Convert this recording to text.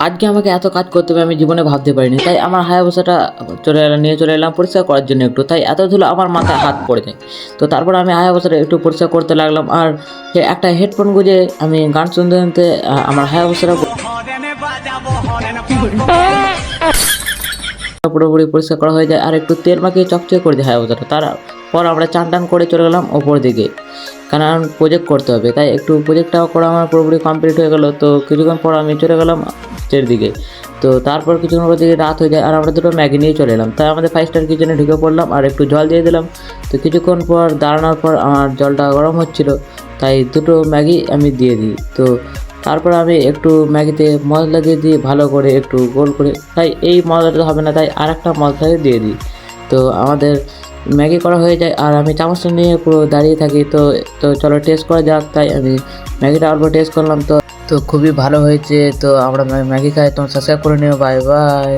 আজকে আমাকে এত কাজ করতে হবে আমি জীবনে ভাবতে পারিনি, তাই আমার হায়াবুসাটা নিয়ে চলে এলাম পরিষ্কার করার জন্য একটু। তাই এত ধুলো আমার মাথায় হাত পড়ে যায়। তো তারপর আমি হায়াবুসাটা একটু পরিষ্কার করতে লাগলাম, আর একটা হেডফোন গুঁজে আমি গান শুনতে শুনতে আমার হায়াবুসাটা পুরোপুরি পরিষ্কার করা হয়ে যায়। আর একটু তেল মাখিয়ে চকচকে করে দিই হায়াবুসাটা। তারপর আমরা চান টান করে চলে গেলাম ওপর দিকে, কারণ প্রজেক্ট করতে হবে। তাই একটু প্রজেক্টটাও করা আমার পুরোপুরি কমপ্লিট হয়ে গেল। তো কিছুক্ষণ পর আমি চলে গেলাম নিচের দিকে। তো তারপর কিছুক্ষণ পর দিকে রাত হয়ে যায়, আর আমরা দুটো ম্যাগি নিয়ে চলে এলাম। তাই আমাদের 5 স্টার কিচেনে ঢুকে পড়লাম আর একটু জল দিয়ে দিলাম। তো কিছুক্ষণ পর দাঁড়ানোর পর আমার জলটা গরম হচ্ছিল, তাই দুটো ম্যাগি আমি দিয়ে দিই। তো তারপর আমি একটু ম্যাগিতে মশলা দিয়ে দিই ভালো করে একটু গোল করে। তাই এই মশলাটা হবে না, তাই আর একটা মশলা দিয়ে দিই। তো আমাদের ম্যাগি করা হয়ে যায়, আর আমি চামচটা নিয়ে পুরো দাঁড়িয়ে থাকি। তো তো চলো টেস্ট করা যাক। তাই আমি ম্যাগিটা অল্প টেস্ট করলাম। তো তো খুবই ভালো হয়েছে। তো আমরা ম্যাগি খাই, তোমরা সাবস্ক্রাইব করে নিও। Bye bye.